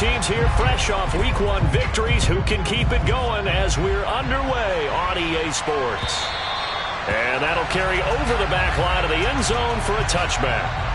teams here fresh off Week 1 victories. Who can keep it going as we're underway on EA Sports? And that'll carry over the back line of the end zone for a touchback.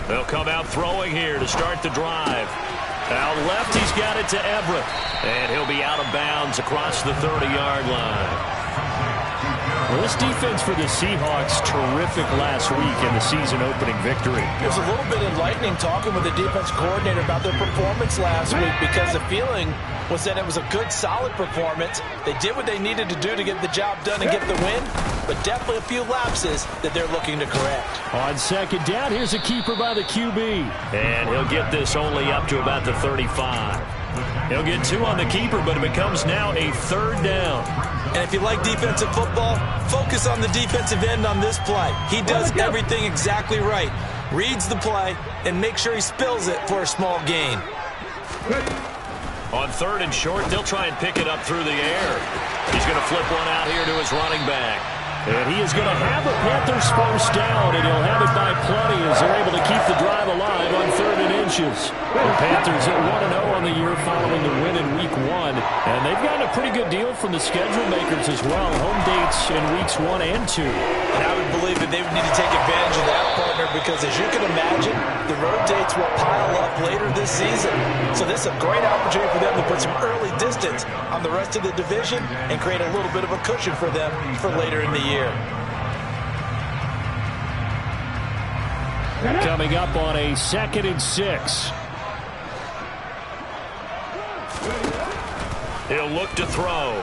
They'll come out throwing here to start the drive. Out left, he's got it to Everett. And he'll be out of bounds across the 30-yard line. Well, this defense for the Seahawks, terrific last week in the season-opening victory. It was a little bit enlightening talking with the defense coordinator about their performance last week because the feeling was that it was a good, solid performance. They did what they needed to do to get the job done and get the win, but definitely a few lapses that they're looking to correct. On second down, here's a keeper by the QB. And he'll get this only up to about the 35. He'll get 2 on the keeper, but it becomes now a 3rd down. And if you like defensive football, focus on the defensive end on this play. He does everything exactly right. Reads the play and makes sure he spills it for a small gain. On 3rd and short, they'll try and pick it up through the air. He's going to flip one out here to his running back. And he is going to have the Panthers first down, and he'll have it by plenty as they're able to keep the drive alive on 3rd and inches. The Panthers at 1-0 on the year following the win in Week 1. And they've gotten a pretty good deal from the schedule makers as well. Home dates in Weeks 1 and 2. And I would believe that they would need to take advantage of that, partner, because as you can imagine, the road dates will pile up later this season. So this is a great opportunity for them to put some early distance on the rest of the division and create a little bit of a cushion for them for later in the year. Coming up on a 2nd and 6. He'll look to throw.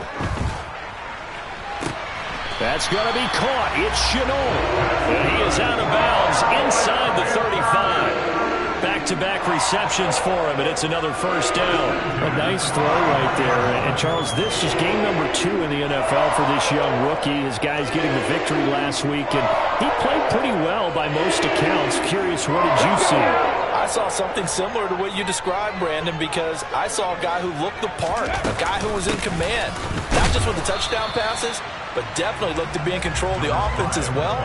That's going to be caught. It's Shenault. And he is out of bounds inside the 35. Back-to-back receptions for him, and it's another first down. A nice throw right there. And, Charles, this is game number 2 in the NFL for this young rookie. His guys getting the victory last week, and he played pretty well by most accounts. Curious, what did you see? I saw something similar to what you described, Brandon, because I saw a guy who looked the part, a guy who was in command, not just with the touchdown passes, but definitely looked to be in control of the offense as well.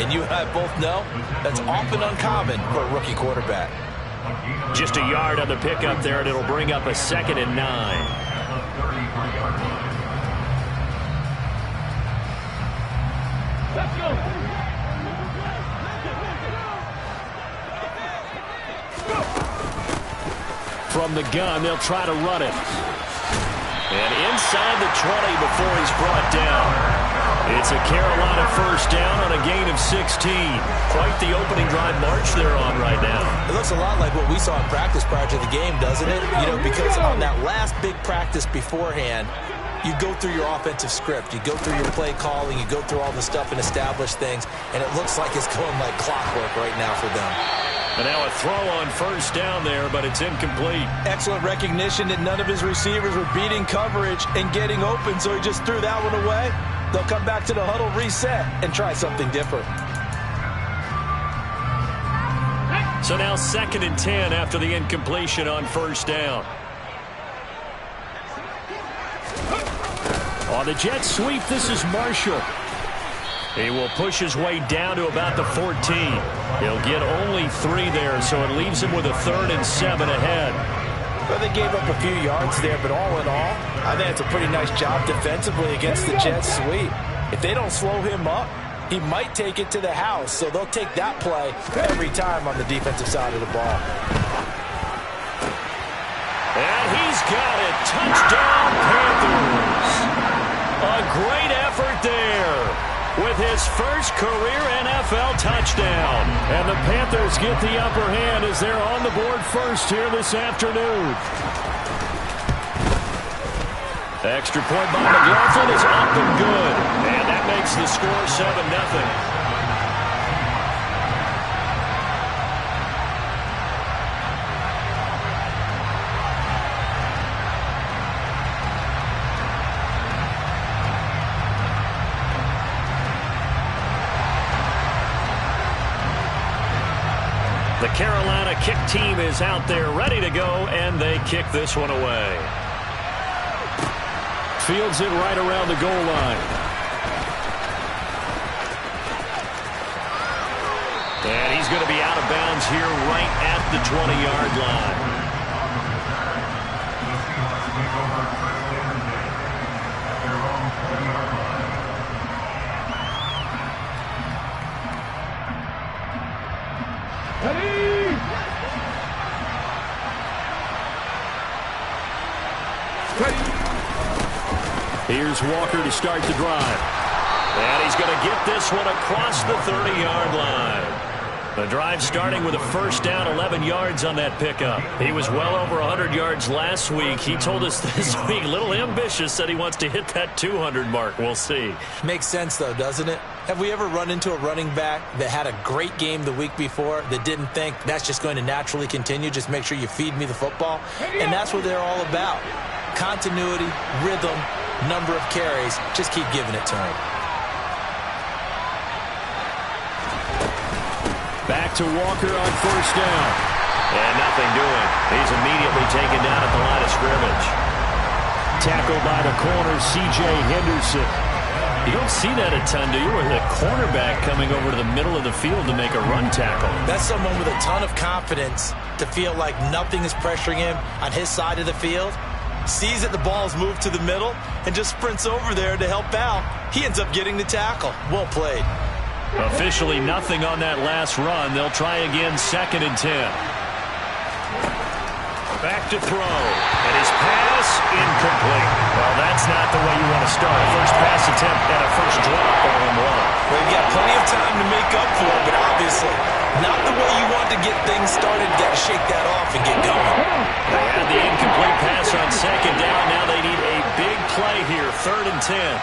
And you and I both know that's often uncommon for a rookie quarterback. Just a yard on the pickup there, and it'll bring up a 2nd and 9. Let's go. From the gun, they'll try to run it. And inside the 20 before he's brought down. It's a Carolina first down on a gain of 16. Quite the opening drive march they're on right now. It looks a lot like what we saw in practice prior to the game, doesn't it? You know, because on that last big practice beforehand, you go through your offensive script. You go through your play calling. You go through all the stuff and establish things. And it looks like it's going like clockwork right now for them. And now a throw on first down there, but it's incomplete. Excellent recognition that none of his receivers were beating coverage and getting open, so he just threw that one away. They'll come back to the huddle, reset, and try something different. So now 2nd and 10 after the incompletion on first down. On the jet sweep, this is Marshall. He will push his way down to about the 14. He'll get only 3 there, so it leaves him with a 3rd and 7 ahead. Well, they gave up a few yards there, but all in all, I think it's a pretty nice job defensively against the jet sweep. If they don't slow him up, he might take it to the house, so they'll take that play every time on the defensive side of the ball. And he's got it. Touchdown, Panthers. A great effort there with his first career NFL touchdown. And the Panthers get the upper hand as they're on the board first here this afternoon. Extra point by McLaughlin is up and good. And that makes the score 7-0. Carolina kick team is out there ready to go, and they kick this one away. Fields it right around the goal line. And he's going to be out of bounds here right at the 20-yard line. Here's Walker to start the drive. And he's going to get this one across the 30-yard line. The drive starting with a first down, 11 yards on that pickup. He was well over 100 yards last week. He told us this week, a little ambitious, said he wants to hit that 200 mark. We'll see. Makes sense, though, doesn't it? Have we ever run into a running back that had a great game the week before that didn't think that's just going to naturally continue? Just make sure you feed me the football. And that's what they're all about. Continuity, rhythm, number of carries. Just keep giving it to him. Back to Walker on first down. And nothing doing. He's immediately taken down at the line of scrimmage. Tackled by the corner, C.J. Henderson. You don't see that a ton, do you? With a cornerback coming over to the middle of the field to make a run tackle. That's someone with a ton of confidence to feel like nothing is pressuring him on his side of the field. Sees that the ball's moved to the middle and just sprints over there to help out. He ends up getting the tackle. Well played. Officially nothing on that last run. They'll try again, 2nd and 10. Back to throw. And his pass incomplete. Well, that's not the way you want to start. First pass attempt and a first drop all in one. Well, you've got plenty of time to make up for it, but obviously not the way you want to get things started. Got to shake that off and get going. They had the incomplete pass on 2nd down. Now they need a big play here, 3rd and 10.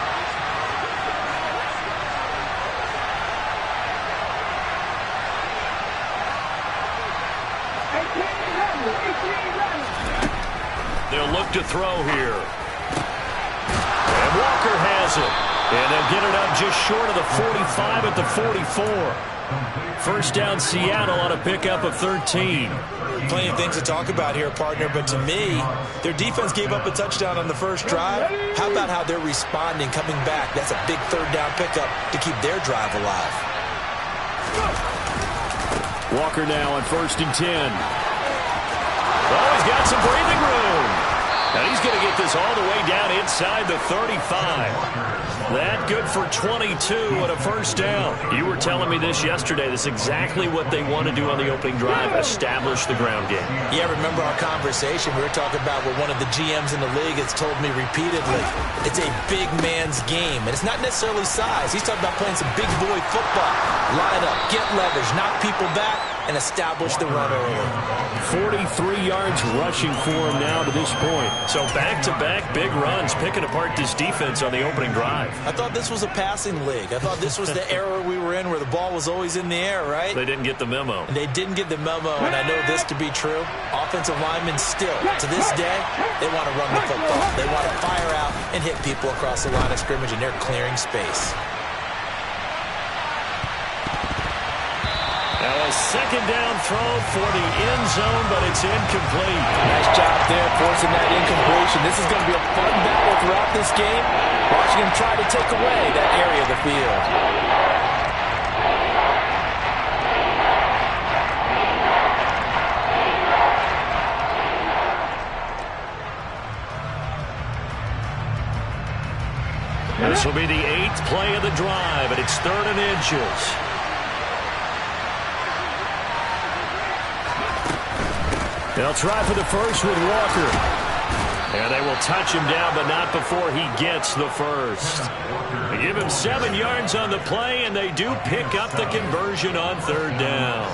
They'll look to throw here. And Walker has it. And they'll get it up just short of the 45 at the 44. First down, Seattle on a pickup of 13. Plenty of things to talk about here, partner, but to me, their defense gave up a touchdown on the first drive. How about how they're responding, coming back? That's a big 3rd down pickup to keep their drive alive. Walker now on 1st and 10. Oh, he's got some breathing room. Now he's going to get this all the way down inside the 35. That good for 22 and a first down. You were telling me this yesterday. This is exactly what they want to do on the opening drive, establish the ground game. Yeah, remember our conversation. We were talking about what one of the GMs in the league has told me repeatedly. It's a big man's game, and it's not necessarily size. He's talking about playing some big boy football. Line up, get leverage, knock people back, and establish the run early. 43 yards rushing for him now to this point. So back-to-back big runs, picking apart this defense on the opening drive. I thought this was a passing league. I thought this was the era we were in where the ball was always in the air, right? They didn't get the memo. And they didn't get the memo, and I know this to be true. Offensive linemen still, to this day, they want to run the football. They want to fire out and hit people across the line of scrimmage, and they're clearing space. Now a 2nd down throw for the end zone, but it's incomplete. Nice job there forcing that incompletion. This is going to be a fun battle throughout this game. Watching him try to take away that area of the field. This will be the 8th play of the drive, and it's 3rd and inches. They'll try for the first with Walker. And they will touch him down, but not before he gets the first. They give him 7 yards on the play, and they do pick up the conversion on 3rd down.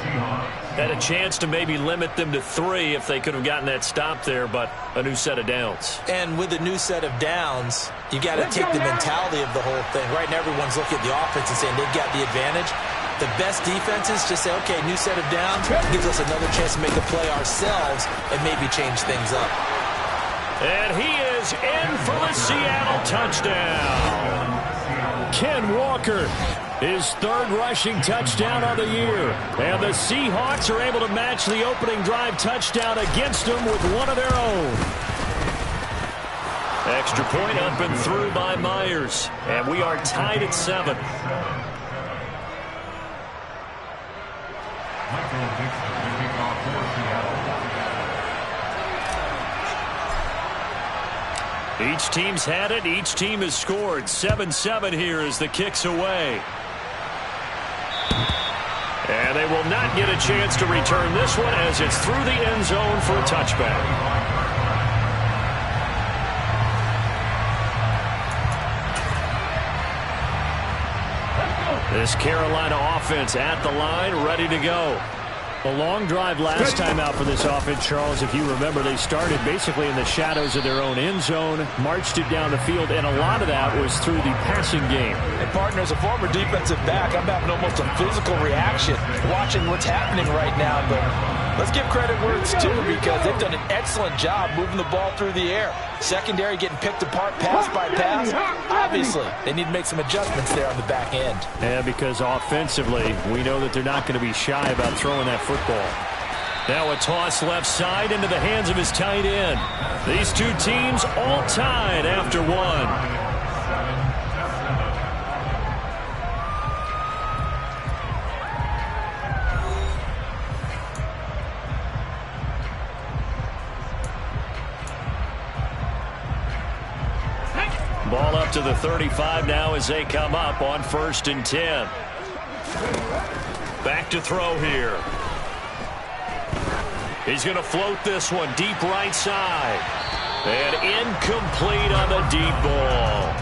Had a chance to maybe limit them to 3 if they could have gotten that stop there, but a new set of downs. And with a new set of downs, you got to take the mentality of the whole thing. Right now, everyone's looking at the offense and saying they've got the advantage. The best defenses just say, okay, new set of downs, gives us another chance to make a play ourselves and maybe change things up. And he is in for the Seattle touchdown. Ken Walker His third rushing touchdown of the year. And the Seahawks are able to match the opening drive touchdown against them with one of their own. Extra point up and through by Myers. And we are tied at 7. Each team's had it. Each team has scored. 7-7 here as the kick's away. And they will not get a chance to return this one as it's through the end zone for a touchback. This Carolina offense at the line, ready to go. A long drive last time out for this offense, Charles. If you remember, they started basically in the shadows of their own end zone, marched it down the field, and a lot of that was through the passing game. And, partner, as a former defensive back, I'm having almost a physical reaction watching what's happening right now. But let's give credit where it's due because they've done an excellent job moving the ball through the air. Secondary getting picked apart pass by pass. Obviously, they need to make some adjustments there on the back end. Yeah, because offensively, we know that they're not going to be shy about throwing that football. Now a toss left side into the hands of his tight end. These two teams all tied after one. Ball up to the 35 now as they come up on 1st and 10. Back to throw here. He's going to float this one deep right side. And incomplete on the deep ball.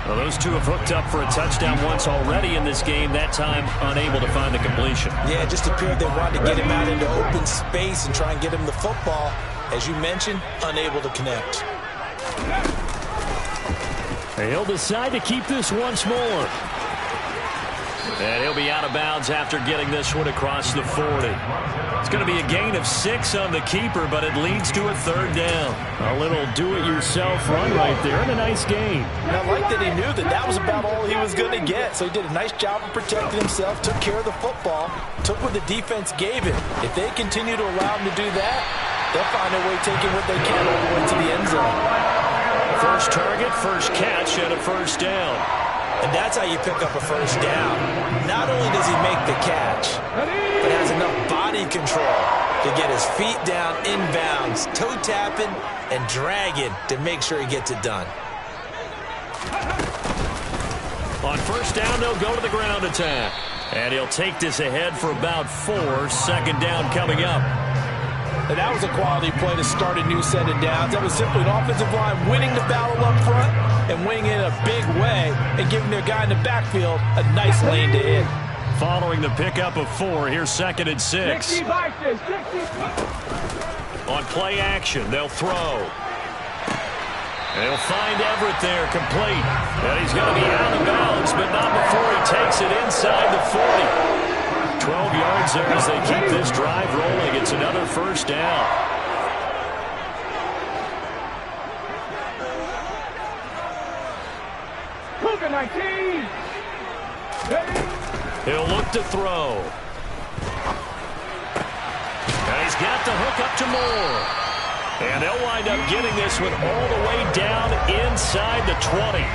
Well, those two have hooked up for a touchdown once already in this game, that time unable to find the completion. Yeah, it just appeared they wanted to get him out into open space and try and get him the football. As you mentioned, unable to connect. He'll decide to keep this once more. And he'll be out of bounds after getting this one across the 40. It's going to be a gain of 6 on the keeper, but it leads to a 3rd down. A little do-it-yourself run right there and a nice gain. And I like that he knew that that was about all he was going to get. So he did a nice job of protecting himself, took care of the football, took what the defense gave him. If they continue to allow him to do that, they'll find a way taking what they can all the way to the end zone. First target, first catch, and a 1st down. And that's how you pick up a 1st down. Not only does he make the catch, but has enough body control to get his feet down inbounds, toe tapping and dragging to make sure he gets it done. On 1st down, they'll go to the ground attack. And he'll take this ahead for about 4. 2nd down coming up. And that was a quality play to start a new set of downs. That was simply an offensive line winning the battle up front and winning in a big way and giving their guy in the backfield a nice lane to hit. Following the pickup of 4, here's 2nd and 6. On play action, they'll throw. And he'll find Everett there, complete. And he's going to be out of bounds, but not before he takes it inside the 40. 12 yards there as they keep this drive rolling. It's another 1st down. He'll look to throw. And he's got the hook up to Moore. And they'll wind up getting this one all the way down inside the 20.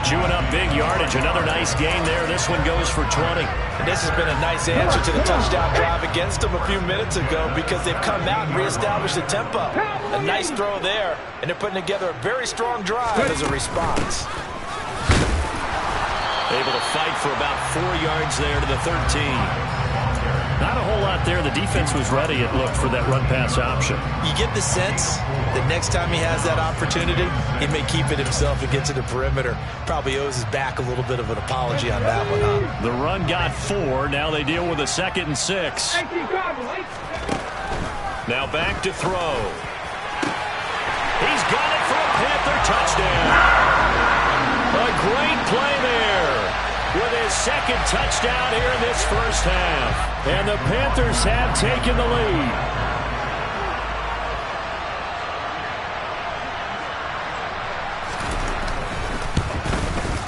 Chewing up big yardage. Another nice gain there. This one goes for 20. And this has been a nice answer to the touchdown drive against them a few minutes ago because they've come out and reestablished the tempo. A nice throw there, and they're putting together a very strong drive as a response. Able to fight for about 4 yards there to the 13. Not a whole lot there. The defense was ready, it looked, for that run-pass option. You get the sense that next time he has that opportunity, he may keep it himself and get to the perimeter. Probably owes his back a little bit of an apology on that one, huh? The run got 4. Now they deal with a 2nd and 6. Now back to throw. He's got it for a Panther touchdown. A great play there with his 2nd touchdown here in this 1st half. And the Panthers have taken the lead.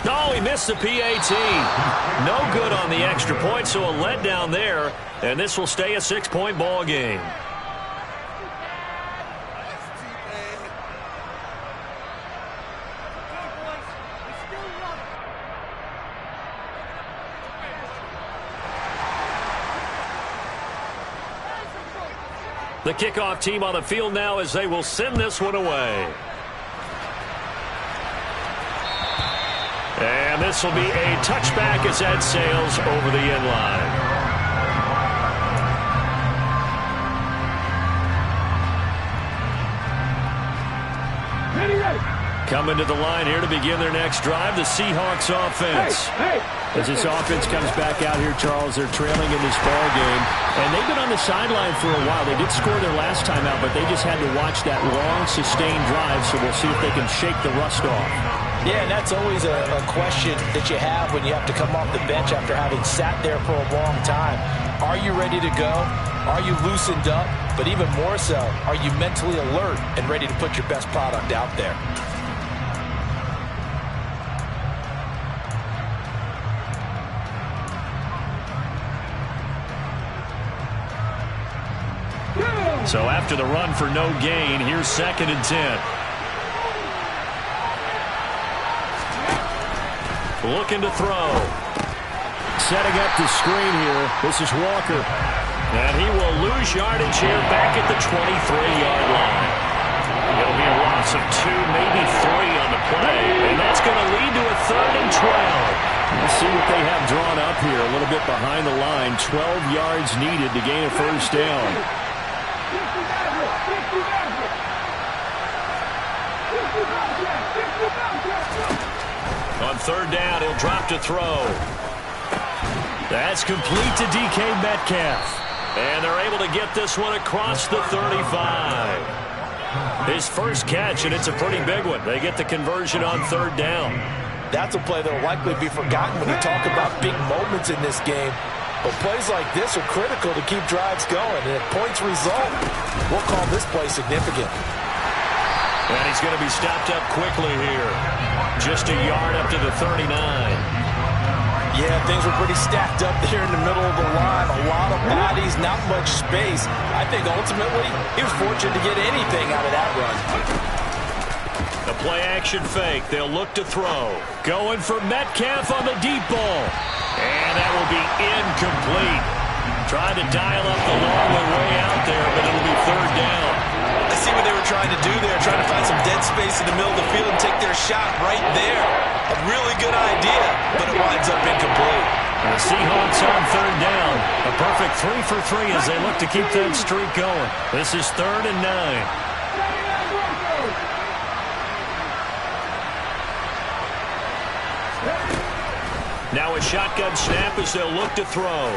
Oh, he missed the PAT. No good on the extra point, so a letdown there. And this will stay a 6-point ball game. The kickoff team on the field now as they will send this one away. And this will be a touchback as that sails over the end line. Coming to the line here to begin their next drive, the Seahawks offense. As this offense comes back out here, Charles, they're trailing in this ball game. And they've been on the sideline for a while. They did score their last time out, but they just had to watch that long, sustained drive, so we'll see if they can shake the rust off. Yeah, and that's always a question that you have when you have to come off the bench after having sat there for a long time. Are you ready to go? Are you loosened up? But even more so, are you mentally alert and ready to put your best product out there? So after the run for no gain, here's 2nd and 10. Looking to throw. Setting up the screen here. This is Walker. And he will lose yardage here back at the 23-yard line. It'll be a loss of 2, maybe 3 on the play. And that's going to lead to a 3rd and 12. Let's see what they have drawn up here. A little bit behind the line. 12 yards needed to gain a first down. On 3rd down, he'll drop to throw. That's complete to DK Metcalf. And they're able to get this one across the 35. His first catch, and it's a pretty big one. They get the conversion on 3rd down. That's a play that will likely be forgotten when you talk about big moments in this game. But plays like this are critical to keep drives going. And if points result, we'll call this play significant. And he's going to be stopped up quickly here. Just a yard up to the 39. Yeah, things were pretty stacked up there in the middle of the line. A lot of bodies, not much space. I think ultimately he was fortunate to get anything out of that run. The play-action fake. They'll look to throw. Going for Metcalf on the deep ball. And that will be incomplete. Trying to dial up the long way out there, but it'll be 3rd down. I see what they were trying to do there, trying to find some dead space in the middle of the field and take their shot right there. A really good idea, but it winds up incomplete. The Seahawks on 3rd down. A perfect 3 for 3 as they look to keep that streak going. This is 3rd and 9. Now a shotgun snap as they'll look to throw.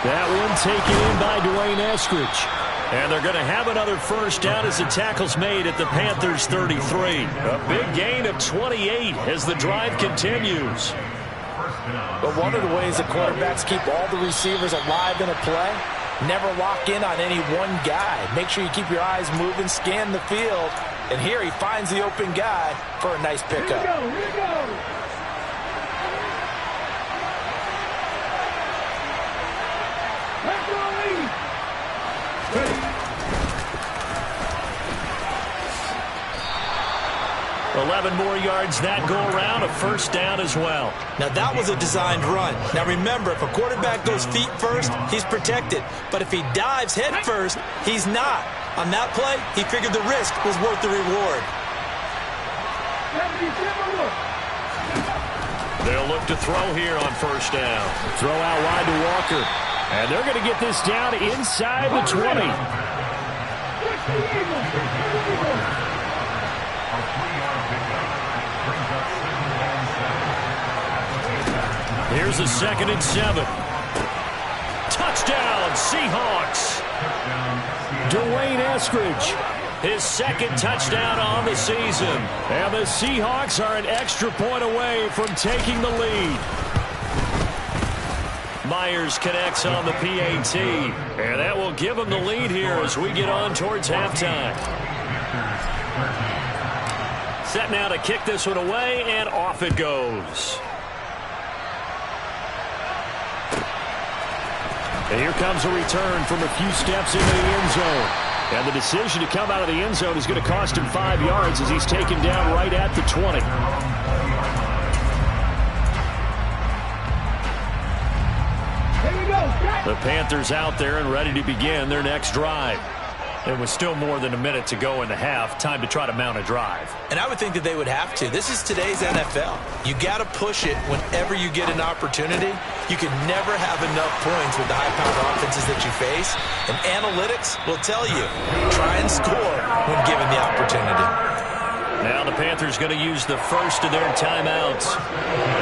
That one taken in by Dwayne Eskridge. And they're going to have another first down as the tackle's made at the Panthers' 33. A big gain of 28 as the drive continues. But one of the ways that quarterbacks keep all the receivers alive in a play, never lock in on any one guy. Make sure you keep your eyes moving, scan the field. And here he finds the open guy for a nice pickup. Here we go. Let's go, Lee. 11 more yards that go around, a first down as well. Now that was a designed run. Now remember, if a quarterback goes feet first, he's protected. But if he dives head first, he's not. On that play, he figured the risk was worth the reward. They'll look to throw here on first down. Throw out wide to Walker. And they're going to get this down inside the 20. Here's a 2nd and 7. Touchdown, Seahawks. Dwayne Eskridge, his 2nd touchdown on the season. And the Seahawks are an extra point away from taking the lead. Myers connects on the PAT. And that will give them the lead here as we get on towards halftime. set now to kick this one away, and off it goes. And here comes a return from a few steps into the end zone. And the decision to come out of the end zone is going to cost him 5 yards as he's taken down right at the 20. The Panthers out there and ready to begin their next drive. There was still more than a minute to go in the half. Time to try to mount a drive. And I would think that they would have to. This is today's NFL. You got to push it whenever you get an opportunity. You can never have enough points with the high-powered offenses that you face. And analytics will tell you, try and score when given the opportunity. Now the Panthers going to use the first of their timeouts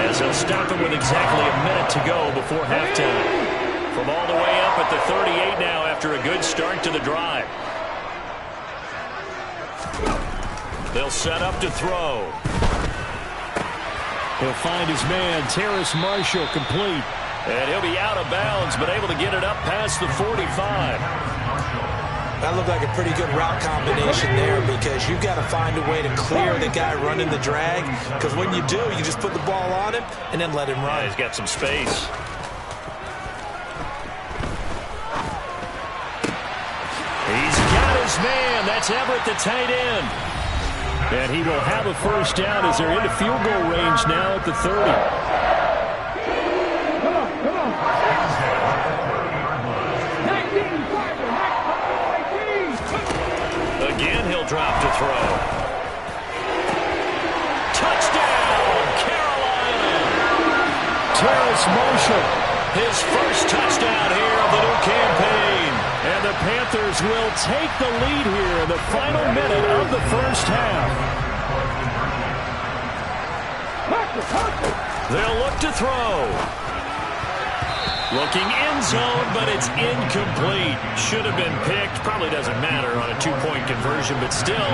as they'll stop it with exactly a minute to go before halftime. From all the way up at the 38 now after a good start to the drive. They'll set up to throw. He'll find his man, Terrace Marshall, complete. And he'll be out of bounds, but able to get it up past the 45. That looked like a pretty good route combination there because you've got to find a way to clear the guy running the drag. Because when you do, you just put the ball on him and then let him run. Yeah, he's got some space. He's got his man. That's Everett, the tight end. And he will have a first down as they're into field goal range now at the 30. Come on. 19, Again, he'll drop to throw. Touchdown, Carolina. Terrace Marshall, his first touchdown here of the new campaign. And the Panthers will take the lead here in the final minute of the first half. They'll look to throw. Looking end zone, but it's incomplete. Should have been picked. Probably doesn't matter on a two-point conversion, but still,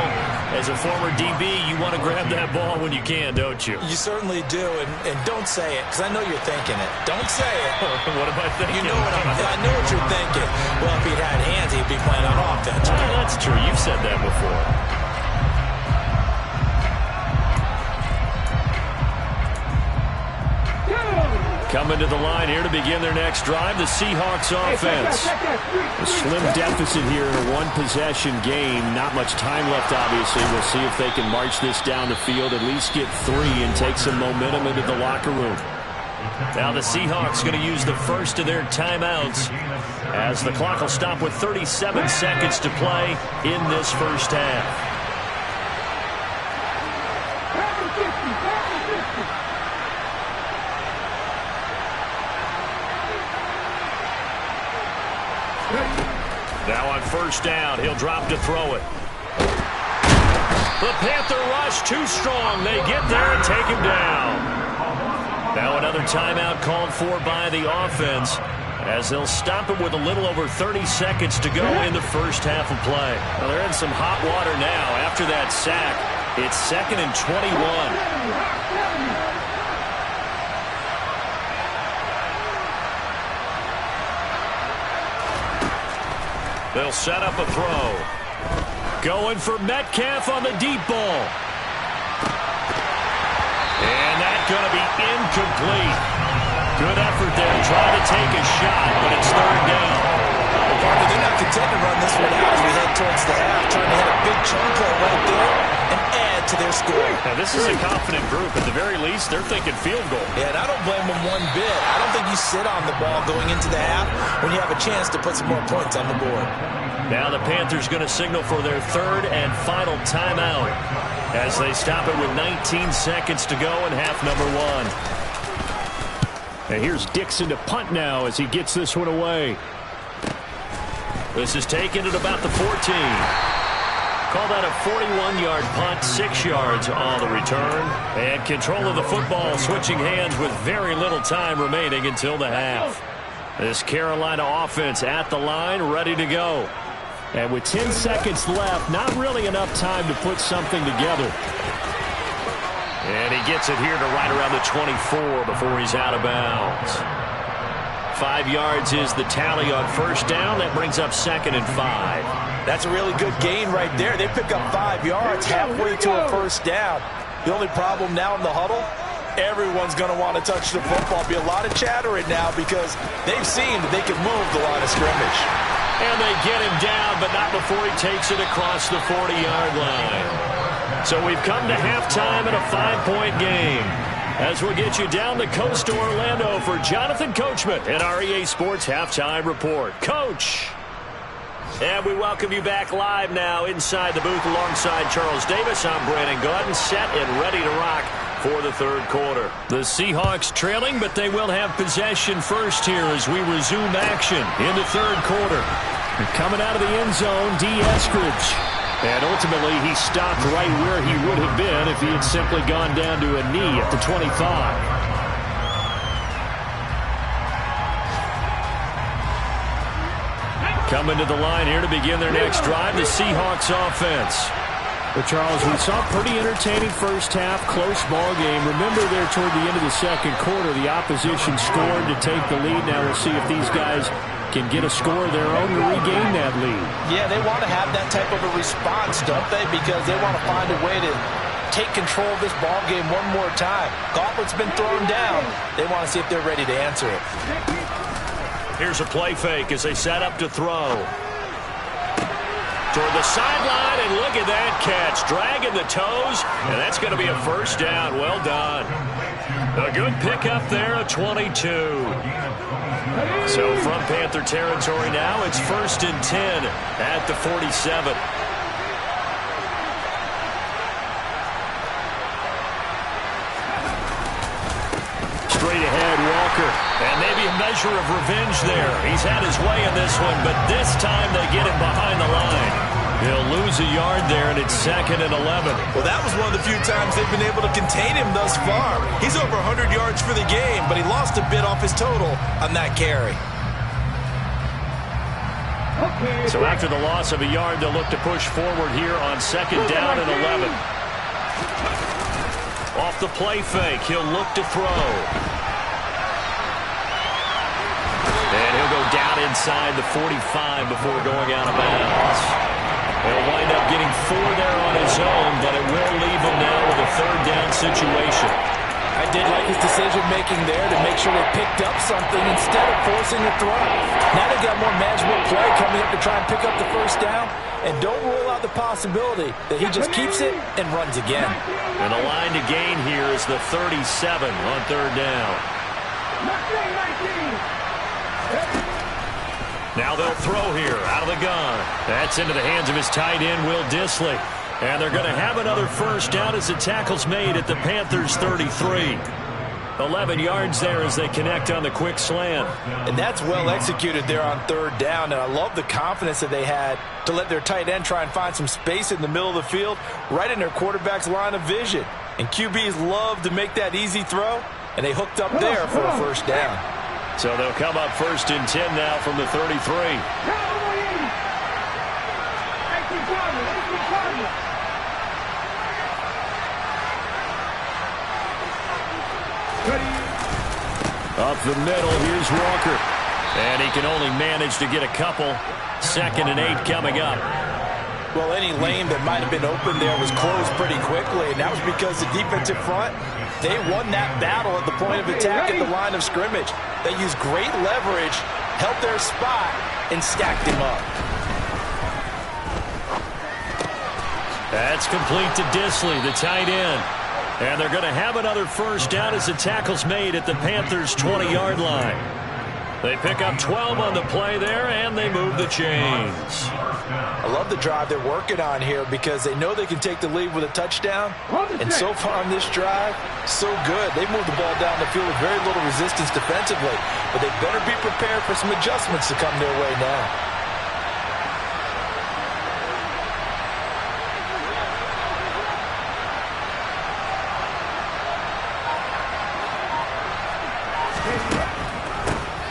as a former DB, you want to grab that ball when you can, don't you? You certainly do, and don't say it, because I know you're thinking it. Don't say it. What am I thinking? You know I know what you're thinking. Well, if he'd had hands, he'd be playing on offense. That's true. You've said that before. Coming to the line here to begin their next drive, the Seahawks offense. A slim deficit here in a one-possession game. Not much time left, obviously. We'll see if they can march this down the field, at least get 3 and take some momentum into the locker room. Now the Seahawks going to use the first of their timeouts as the clock will stop with 37 seconds to play in this first half. Now on first down, he'll drop to throw it. The Panther rush too strong. They get there and take him down. Now another timeout called for by the offense as they'll stop it with a little over 30 seconds to go in the first half of play. Well, they're in some hot water now after that sack. It's 2nd and 21. They'll set up a throw. Going for Metcalf on the deep ball. And that's going to be incomplete. Good effort there trying to take a shot, but it's 3rd down. Well, partner, they're not content to run this one out as we head towards the half, trying to hit a big chunk play right there and add to their score. Now, this is a confident group. At the very least, they're thinking field goal. Yeah, and I don't blame them one bit. I don't think you sit on the ball going into the half when you have a chance to put some more points on the board. Now the Panthers going to signal for their 3rd and final timeout as they stop it with 19 seconds to go in half number 1. And here's Dixon to punt now as he gets this one away. This is taken at about the 14. Call that a 41-yard punt, 6 yards on the return. And control of the football switching hands with very little time remaining until the half. This Carolina offense at the line, ready to go. And with 10 seconds left, not really enough time to put something together. And he gets it here to right around the 24 before he's out of bounds. 5 yards is the tally on first down. That brings up 2nd and 5. That's a really good gain right there. They pick up 5 yards halfway to a first down. The only problem now in the huddle, everyone's going to want to touch the football. Be a lot of chattering now because they've seen that they can move the line of scrimmage. And they get him down, but not before he takes it across the 40-yard line. So we've come to halftime in a 5-point game. As we'll get you down the coast to Orlando for Jonathan Coachman and our EA Sports Halftime Report. Coach! And we welcome you back live now inside the booth alongside Charles Davis. I'm Brandon Gaudin, set and ready to rock for the third quarter. The Seahawks trailing, but they will have possession first here as we resume action in the third quarter. And coming out of the end zone, D. Eskridge. And ultimately, he stopped right where he would have been if he had simply gone down to a knee at the 25. Coming to the line here to begin their next drive, the Seahawks offense. But, Charles, we saw a pretty entertaining first half, close ball game. Remember there toward the end of the second quarter, the opposition scored to take the lead. Now we'll see if these guys can get a score of their own to regain that lead. Yeah, they want to have that type of a response, don't they? Because they want to find a way to take control of this ball game one more time. Gauntlet's been thrown down. They want to see if they're ready to answer it. Here's a play fake as they set up to throw. Toward the sideline, and look at that catch. Dragging the toes, and that's going to be a first down. Well done. A good pickup there, a 22. So from Panther territory now, it's 1st and 10 at the 47. Straight ahead, Walker. And maybe a measure of revenge there. He's had his way in this one, but this time they get him behind the line. He'll lose a yard there, and it's 2nd and 11. Well, that was one of the few times they've been able to contain him thus far. He's over 100 yards for the game, but he lost a bit off his total on that carry. So after the loss of a yard, they'll look to push forward here on 2nd down and 11. Off the play fake, he'll look to throw. And he'll go down inside the 45 before going out of bounds. He'll wind up getting 4 there on his own, but it will leave him now with a 3rd down situation. I did like his decision-making there to make sure they picked up something instead of forcing a throw. Now they got more management play coming up to try and pick up the first down, and don't rule out the possibility that he just keeps it and runs again. And the line to gain here is the 37 on 3rd down. Now they'll throw here out of the gun. That's into the hands of his tight end, Will Dissly. And they're going to have another first down as the tackle's made at the Panthers' 33. 11 yards there as they connect on the quick slant. And that's well executed there on 3rd down. And I love the confidence that they had to let their tight end try and find some space in the middle of the field, right in their quarterback's line of vision. And QBs love to make that easy throw, and they hooked up there for a first down. So they'll come up 1st and 10 now from the 33. Up the middle, here's Walker. And he can only manage to get a couple. 2nd and 8 coming up. Well, any lane that might have been open there was closed pretty quickly, and that was because the defensive front, they won that battle at the point of attack at the line of scrimmage. They used great leverage, held their spot, and stacked him up. That's complete to Dissly, the tight end. And they're going to have another first down as the tackle's made at the Panthers' 20-yard line. They pick up 12 on the play there, and they move the chains. I love the drive they're working on here because they know they can take the lead with a touchdown. And so far on this drive, so good. They moved the ball down the field with very little resistance defensively. But they better be prepared for some adjustments to come their way now.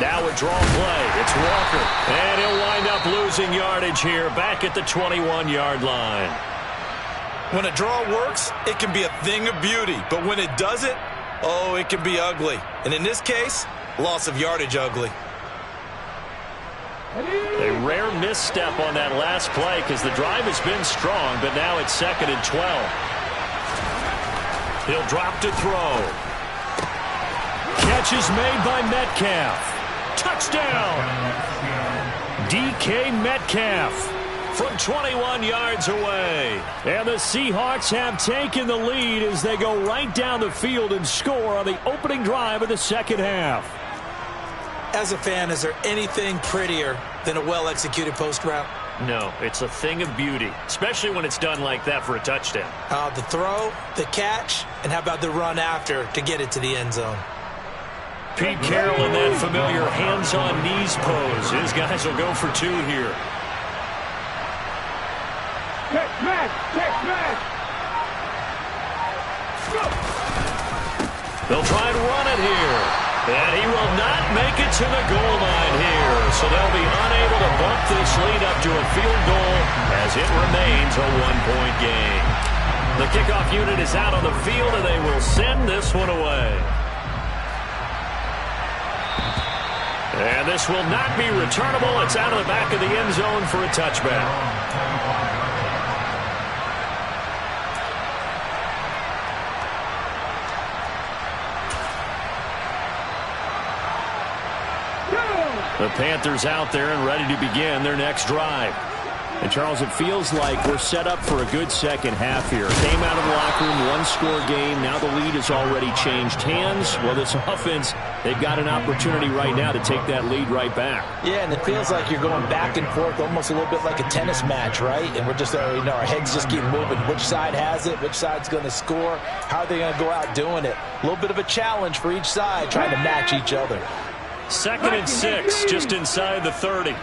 Now a draw play. It's Walker. And he'll wind up losing yardage here back at the 21-yard line. When a draw works, it can be a thing of beauty. But when it doesn't, oh, it can be ugly. And in this case, loss of yardage ugly. A rare misstep on that last play because the drive has been strong, but now it's 2nd and 12. He'll drop to throw. Catch is made by Metcalf. Touchdown! DK Metcalf from 21 yards away. And the Seahawks have taken the lead as they go right down the field and score on the opening drive of the second half. As a fan, is there anything prettier than a well-executed post route? No, it's a thing of beauty, especially when it's done like that for a touchdown. The throw, the catch, and how about the run after to get it to the end zone? Pete Carroll in that familiar hands-on knees pose. His guys will go for 2 here. Check back! Check back! Go! They'll try and run it here. And he will not make it to the goal line here. So they'll be unable to bump this lead up to a field goal as it remains a 1-point game. The kickoff unit is out on the field, and they will send this one away. And this will not be returnable. It's out of the back of the end zone for a touchback. The Panthers out there and ready to begin their next drive. And, Charles, it feels like we're set up for a good second half here. Came out of the locker room, one-score game. Now the lead has already changed hands. Well, this offense, they've got an opportunity right now to take that lead right back. Yeah, and it feels like you're going back and forth almost a little bit like a tennis match, right? And we're just, our heads just keep moving. Which side has it? Which side's going to score? How are they going to go out doing it? A little bit of a challenge for each side, trying to match each other. 2nd and 6, just inside the 30.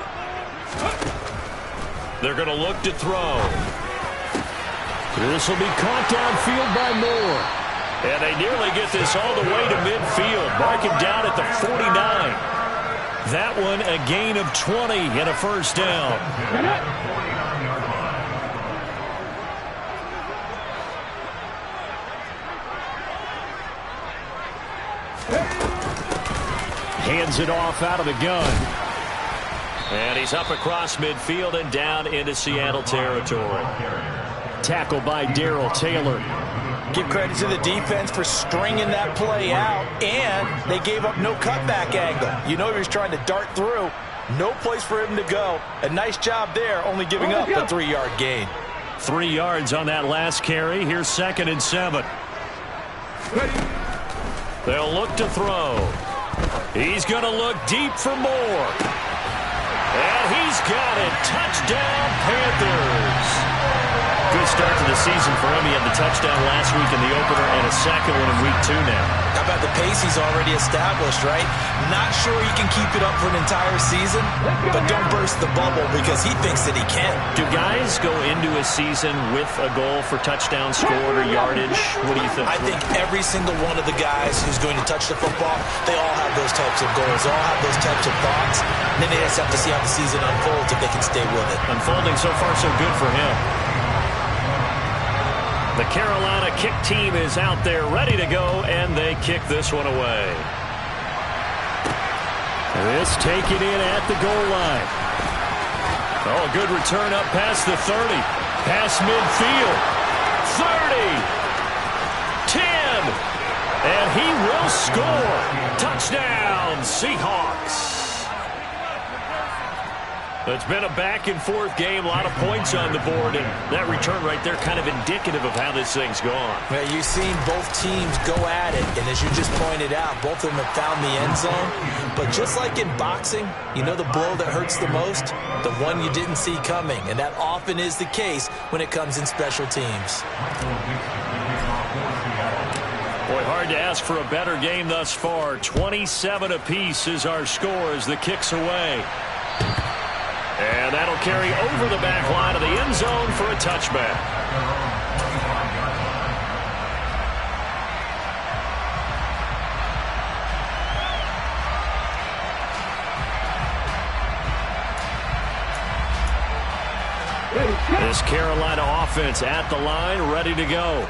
They're going to look to throw. This will be caught downfield by Moore. And they nearly get this all the way to midfield. Mark him down at the 49. That one a gain of 20 and a first down. Hands it off out of the gun. And he's up across midfield and down into Seattle territory. Tackle by Darrell Taylor. Give credit to the defense for stringing that play out, and they gave up no cutback angle. You know he was trying to dart through. No place for him to go. A nice job there, only giving up a 3-yard gain. 3 yards on that last carry. Here's 2nd and 7. They'll look to throw. He's going to look deep for more. And he's got it. Touchdown, Panthers. Good start to the season for him. He had the touchdown last week in the opener and a second one in week 2 now. How about the pace he's already established, right? Not sure he can keep it up for an entire season, but don't burst the bubble because he thinks that he can. Do guys go into a season with a goal for touchdown scored or yardage? What do you think? I think every single one of the guys who's going to touch the football, they all have those types of goals. They all have those types of thoughts. And then they just have to see how the season unfolds if they can stay with it. Unfolding so far so good for him. The Carolina kick team is out there ready to go, and they kick this one away. This taken in at the goal line. Oh, a good return up past the 30. Past midfield. 30. 10. And he will score. Touchdown, Seahawks. It's been a back-and-forth game, a lot of points on the board, and that return right there kind of indicative of how this thing's gone. Well, you've seen both teams go at it, and as you just pointed out, both of them have found the end zone. But just like in boxing, you know the blow that hurts the most? The one you didn't see coming, and that often is the case when it comes in special teams. Boy, hard to ask for a better game thus far. 27 apiece is our score as the kick's away. And that'll carry over the back line of the end zone for a touchback. This Carolina offense at the line, ready to go.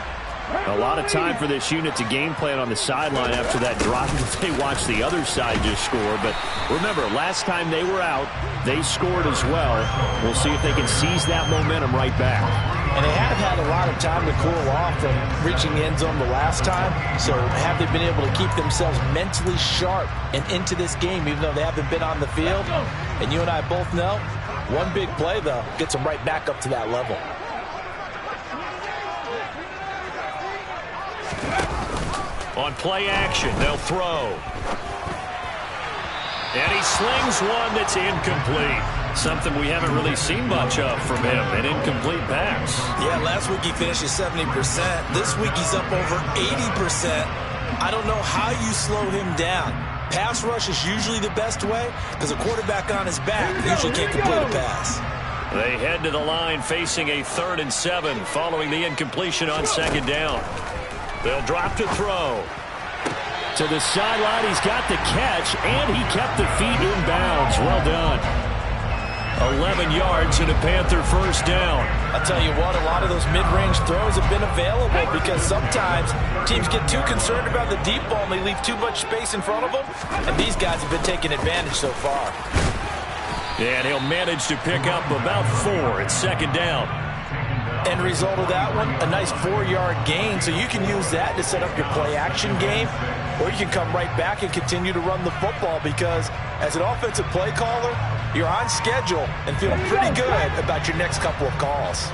A lot of time for this unit to game plan on the sideline after that drive that they watched the other side just score. But remember, last time they were out, they scored as well. We'll see if they can seize that momentum right back. And they have had a lot of time to cool off from reaching the end zone the last time. So have they been able to keep themselves mentally sharp and into this game, even though they haven't been on the field? And you and I both know, one big play, though, gets them right back up to that level. On play action, they'll throw. And he slings one that's incomplete. Something we haven't really seen much of from him, an incomplete pass. Yeah, last week he finished at 70%. This week he's up over 80%. I don't know how you slow him down. Pass rush is usually the best way because a quarterback on his back usually can't complete a pass. They head to the line facing a 3rd and 7 following the incompletion on 2nd down. They'll drop to throw. To the sideline, he's got the catch, and he kept the feet in bounds. Well done. 11 yards and a Panther 1st down. I'll tell you what, a lot of those mid-range throws have been available because sometimes teams get too concerned about the deep ball and they leave too much space in front of them, and these guys have been taking advantage so far. And he'll manage to pick up about 4 at 2nd down. End result of that one, a nice 4-yard gain, so you can use that to set up your play-action game, or you can come right back and continue to run the football because as an offensive play caller, you're on schedule and feeling pretty good about your next couple of calls.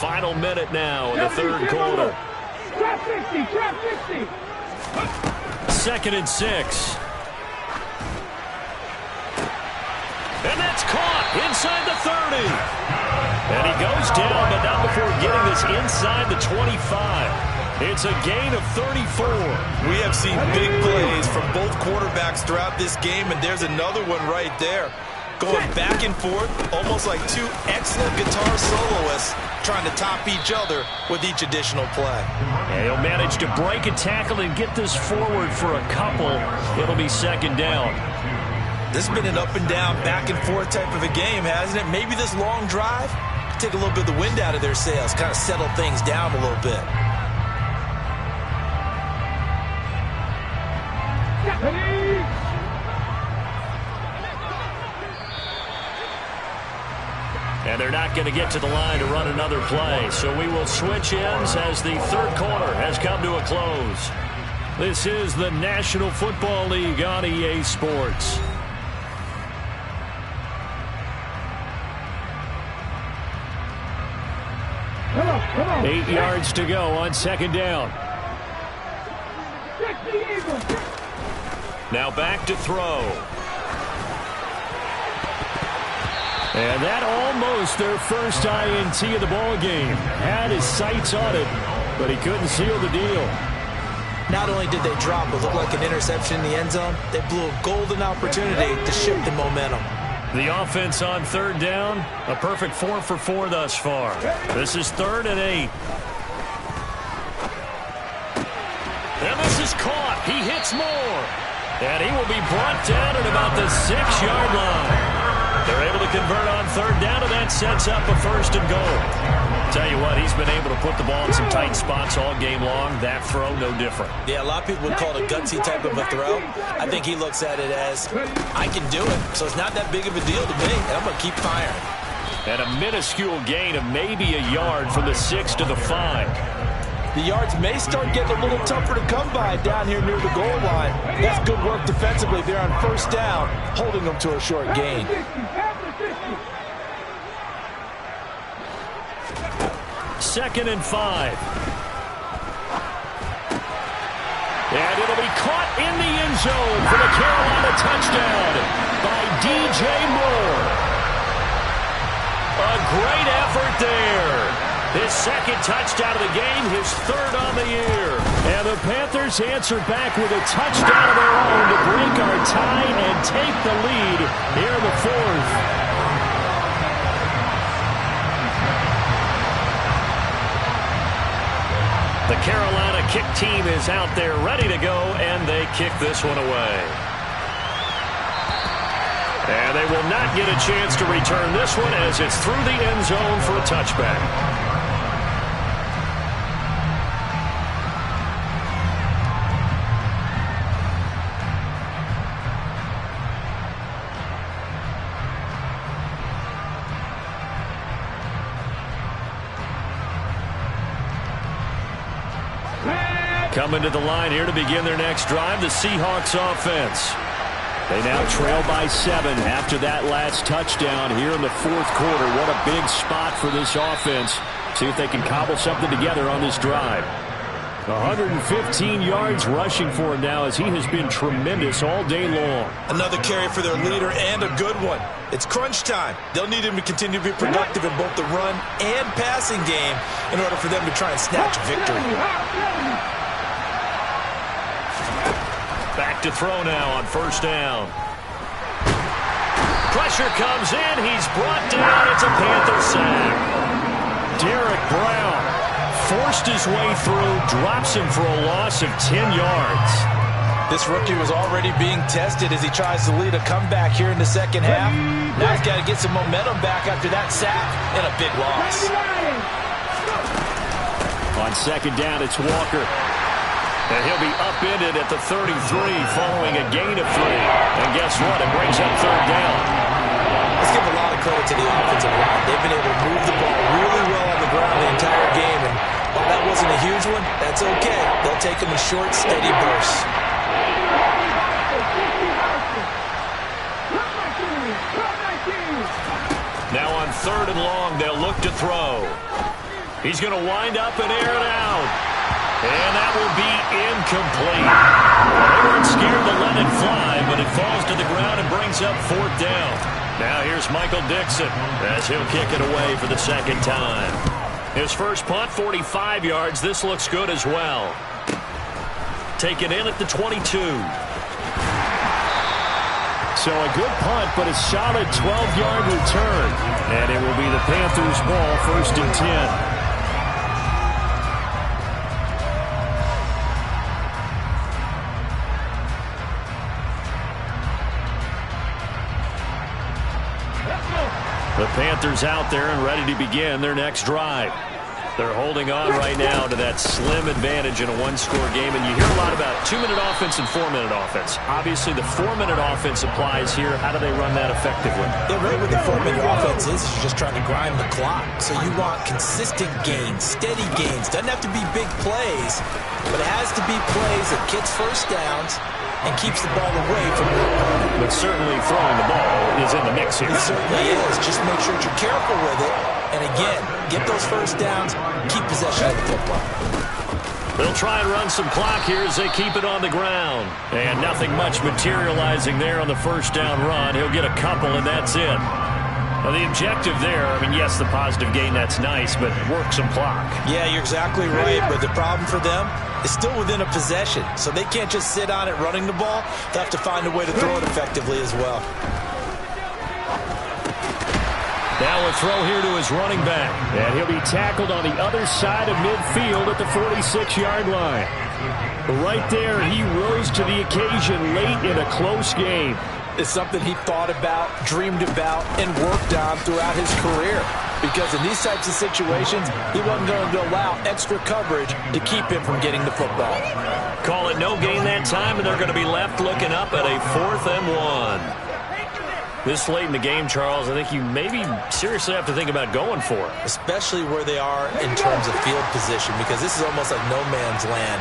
Final minute now in the 3rd quarter. Trap 60, trap 60. 2nd and 6. And that's caught inside the 30. And he goes down, but not before getting this inside the 25. It's a gain of 34. We have seen big plays from both quarterbacks throughout this game, and there's another one right there. Going back and forth, almost like two excellent guitar soloists trying to top each other with each additional play. And he'll manage to break a tackle and get this forward for a couple. It'll be 2nd down. This has been an up and down, back and forth type of a game, hasn't it? Maybe this long drive take a little bit of the wind out of their sails, kind of settle things down a little bit. And they're not going to get to the line to run another play. So we will switch ends as the 3rd quarter has come to a close. This is the National Football League on EA Sports. Come on. 8 yards to go on 2nd down. Now back to throw. And that almost their first INT of the ball game. Had his sights on it, but he couldn't seal the deal. Not only did they drop what looked like an interception in the end zone, they blew a golden opportunity to shift the momentum. The offense on 3rd down, a perfect 4 for 4 thus far. This is 3rd and 8. And this is caught. He hits more. And he will be brought down at about the 6-yard line. They're able to convert on 3rd down, and that sets up a 1st and goal. Tell you what, he's been able to put the ball in some tight spots all game long. That throw, no different. Yeah, a lot of people would call it a gutsy type of a throw. I think he looks at it as, I can do it, so it's not that big of a deal to me, and I'm going to keep firing. And a minuscule gain of maybe a yard from the 6 to the 5. The yards may start getting a little tougher to come by down here near the goal line. That's good work defensively there on 1st down, holding them to a short gain. 2nd and 5. And it'll be caught in the end zone for the Carolina touchdown by DJ Moore. A great effort there. His 2nd touchdown of the game, his 3rd on the year. And the Panthers answer back with a touchdown of their own to break our tie and take the lead here in the 4th. The Carolina kick team is out there ready to go, and they kick this one away. And they will not get a chance to return this one as it's through the end zone for a touchback. Coming to the line here to begin their next drive, the Seahawks offense. They now trail by 7 after that last touchdown here in the fourth quarter. What a big spot for this offense. See if they can cobble something together on this drive. 115 yards rushing for him now as he has been tremendous all day long. Another carry for their leader and a good one. It's crunch time. They'll need him to continue to be productive in both the run and passing game in order for them to try and snatch a victory. Back to throw now on first down. Pressure comes in. He's brought down. It's a Panther sack. Derek Brown forced his way through, drops him for a loss of 10 yards. This rookie was already being tested as he tries to lead a comeback here in the second half. Now he's got to get some momentum back after that sack and a big loss. On second down, it's Walker. And he'll be upended at the 33 following a gain of 3. And guess what? It brings up third down. Let's give a lot of credit to the offensive line. They've been able to move the ball really well on the ground the entire game. And while that wasn't a huge one, that's okay. They'll take them in short, steady bursts. Now on third and long, they'll look to throw. He's going to wind up and air it out. And that will be incomplete. They weren't scared to let it fly, but it falls to the ground and brings up fourth down. Now here's Michael Dixon as he'll kick it away for the second time. His first punt, 45 yards. This looks good as well. Taken in at the 22. So a good punt, but a solid 12-yard return. And it will be the Panthers' ball, first and 10. The Panthers out there and ready to begin their next drive. They're holding on right now to that slim advantage in a one-score game. And you hear a lot about 2-minute offense and 4-minute offense. Obviously, the 4-minute offense applies here. How do they run that effectively? Yeah, really what the 4-minute offense is you're just trying to grind the clock. So you want consistent gains, steady gains. Doesn't have to be big plays, but it has to be plays that gets first downs and keeps the ball away from your opponent. But certainly throwing the ball is in the mix here. It certainly is. Just make sure that you're careful with it. And again, get those first downs, keep possession of the football. They'll try and run some clock here as they keep it on the ground. And nothing much materializing there on the first down run. He'll get a couple, and that's it. Now, the objective there, I mean, yes, the positive gain, that's nice, but work some clock. Yeah, you're exactly right, but the problem for them is still within a possession, so they can't just sit on it running the ball. They'll have to find a way to throw it effectively as well. Now a throw here to his running back, and he'll be tackled on the other side of midfield at the 46-yard line. Right there, he rose to the occasion late in a close game. It's something he thought about, dreamed about, and worked on throughout his career. Because in these types of situations, he wasn't going to allow extra coverage to keep him from getting the football. Call it no gain that time, and they're going to be left looking up at a 4th and 1. This late in the game, Charles, I think you maybe seriously have to think about going for it. Especially where they are in terms of field position, because this is almost like no man's land.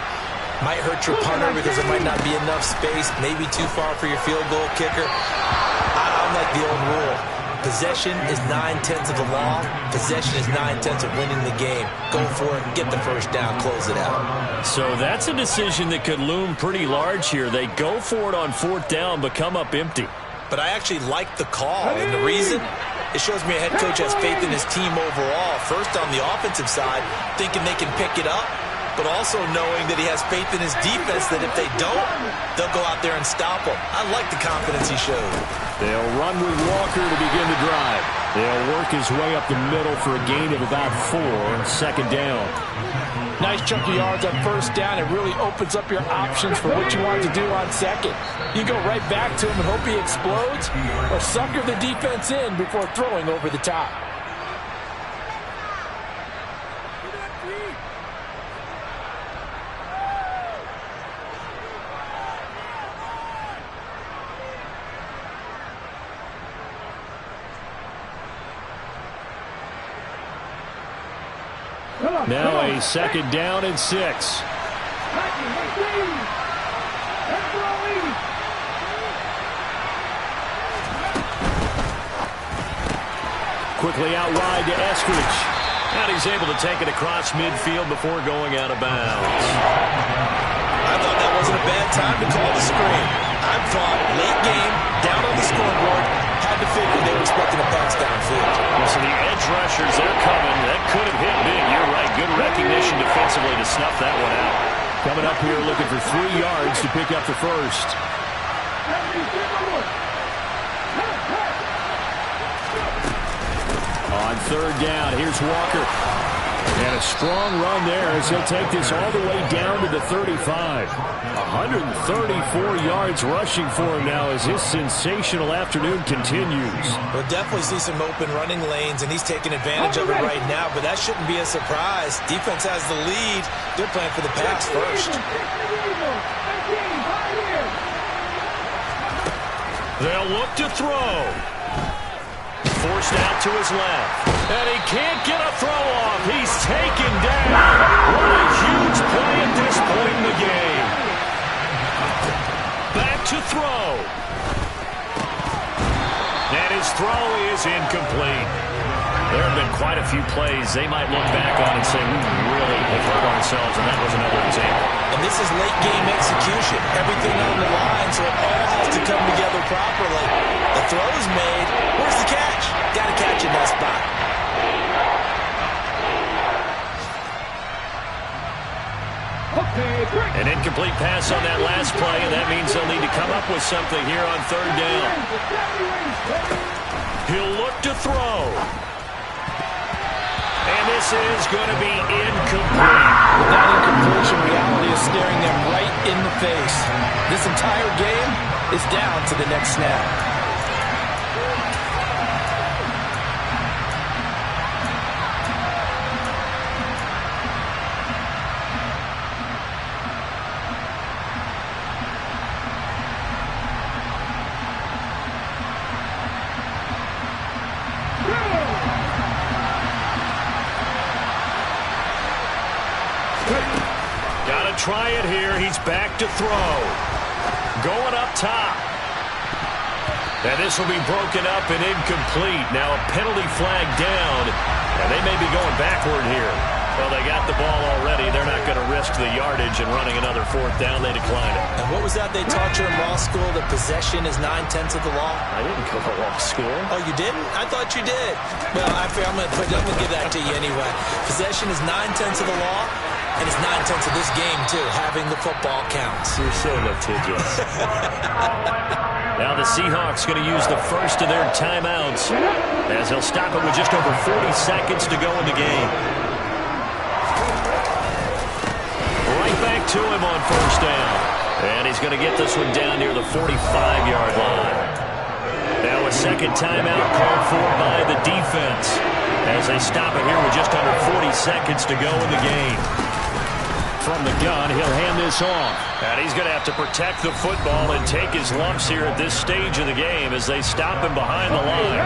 Might hurt your punter because there might not be enough space, maybe too far for your field goal kicker. I'm like the old rule. Possession is 9/10 of the law. Possession is 9/10 of winning the game. Go for it, get the first down, close it out. So that's a decision that could loom pretty large here. They go for it on 4th down, but come up empty. But I actually like the call, and the reason? It shows me a head coach has faith in his team overall. First on the offensive side, thinking they can pick it up, but also knowing that he has faith in his defense that if they don't, they'll go out there and stop them. I like the confidence he showed. They'll run with Walker to begin the drive. They'll work his way up the middle for a gain of about 4, second down. Nice chunk of yards on first down. It really opens up your options for what you want to do on second. You go right back to him and hope he explodes, or sucker the defense in before throwing over the top. Now a second down and 6. Quickly out wide to Eskridge. And he's able to take it across midfield before going out of bounds. I thought that wasn't a bad time to call the screen. I thought late game, down on the scoreboard, had to figure they were expecting a pass downfield. So the edge rushers, they're coming. That could have hit big. You're right. Good recognition defensively to snuff that one out. Coming up here looking for 3 yards to pick up the first. On third down, here's Walker. And a strong run there as he'll take this all the way down to the 35. 134 yards rushing for him now as his sensational afternoon continues. We'll definitely see some open running lanes, and he's taking advantage of it right now, but that shouldn't be a surprise. Defense has the lead. They're playing for the pass first. They'll look to throw. Forced out to his left. And he can't get a throw off. He's taken down. What a huge play at this point in the game. Back to throw. And his throw is incomplete. There have been quite a few plays they might look back on and say, we really have hurt ourselves, and that was another example. And this is late game execution. Everything on the line, so it all has to come together properly. The throw's made. Where's the catch? Got to catch in that spot. An incomplete pass on that last play, and that means they'll need to come up with something here on third down. He'll look to throw. And this is going to be incomplete. That incompletion reality is staring them right in the face. This entire game is down to the next snap. Got to try it here. He's back to throw. Going up top. And this will be broken up and incomplete. Now a penalty flag down. And they may be going backward here. Well, they got the ball already. They're not going to risk the yardage and running another fourth down. They decline it. And what was that they taught you in law school? That possession is 9/10 of the law? I didn't go to law school. Oh, you didn't? I thought you did. Well, I'm going to give that to you anyway. Possession is 9/10 of the law. And it's 9/10 of this game, too. Having the football counts. You're so litigious. Now the Seahawks going to use the first of their timeouts as they'll stop it with just over 40 seconds to go in the game. Right back to him on first down. And he's going to get this one down near the 45-yard line. Now a second timeout called for by the defense as they stop it here with just under 40 seconds to go in the game. From the gun, he'll hand this off. And he's going to have to protect the football and take his lumps here at this stage of the game as they stop him behind the line.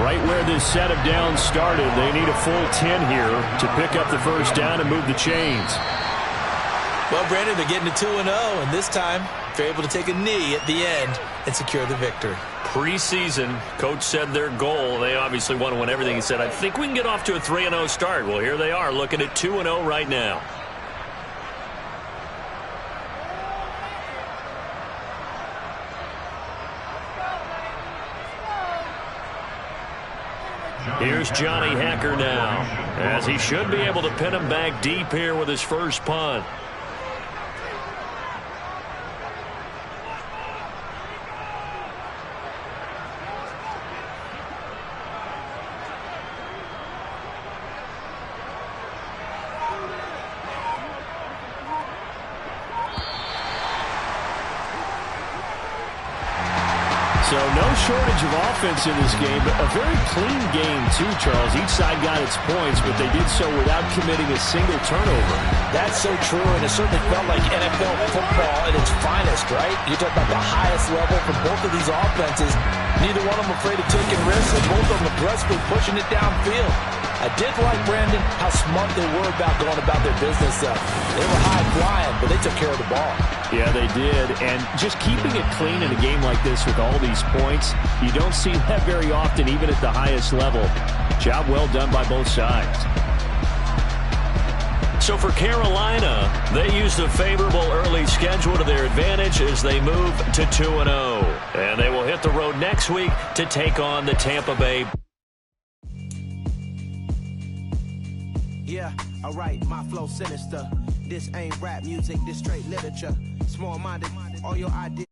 Right where this set of downs started, they need a full 10 here to pick up the first down and move the chains. Well, Brandon, they're getting to 2-0, and this time they're able to take a knee at the end and secure the victory. Preseason, coach said their goal, they obviously want to win everything. He said, I think we can get off to a 3-0 start. Well, here they are looking at 2-0 right now. Here's Johnny Hekker now, as he should be able to pin him back deep here with his first punt. So no shortage of offense in this game, but a very clean game too, Charles. Each side got its points, but they did so without committing a single turnover. That's so true, and it certainly felt like NFL football at its finest, right? You talk about the highest level for both of these offenses. Neither one of them afraid of taking risks, and both of them aggressively pushing it downfield. I did like, Brandon, how smart they were about going about their business. They were high flying, but they took care of the ball. Yeah, they did. And just keeping it clean in a game like this with all these points, you don't see that very often, even at the highest level. Job well done by both sides. So for Carolina, they used a favorable early schedule to their advantage as they move to 2-0. And they will hit the road next week to take on the Tampa Bay. Yeah, alright, my flow sinister. This ain't rap music, this straight literature. Small-minded, all your ideas.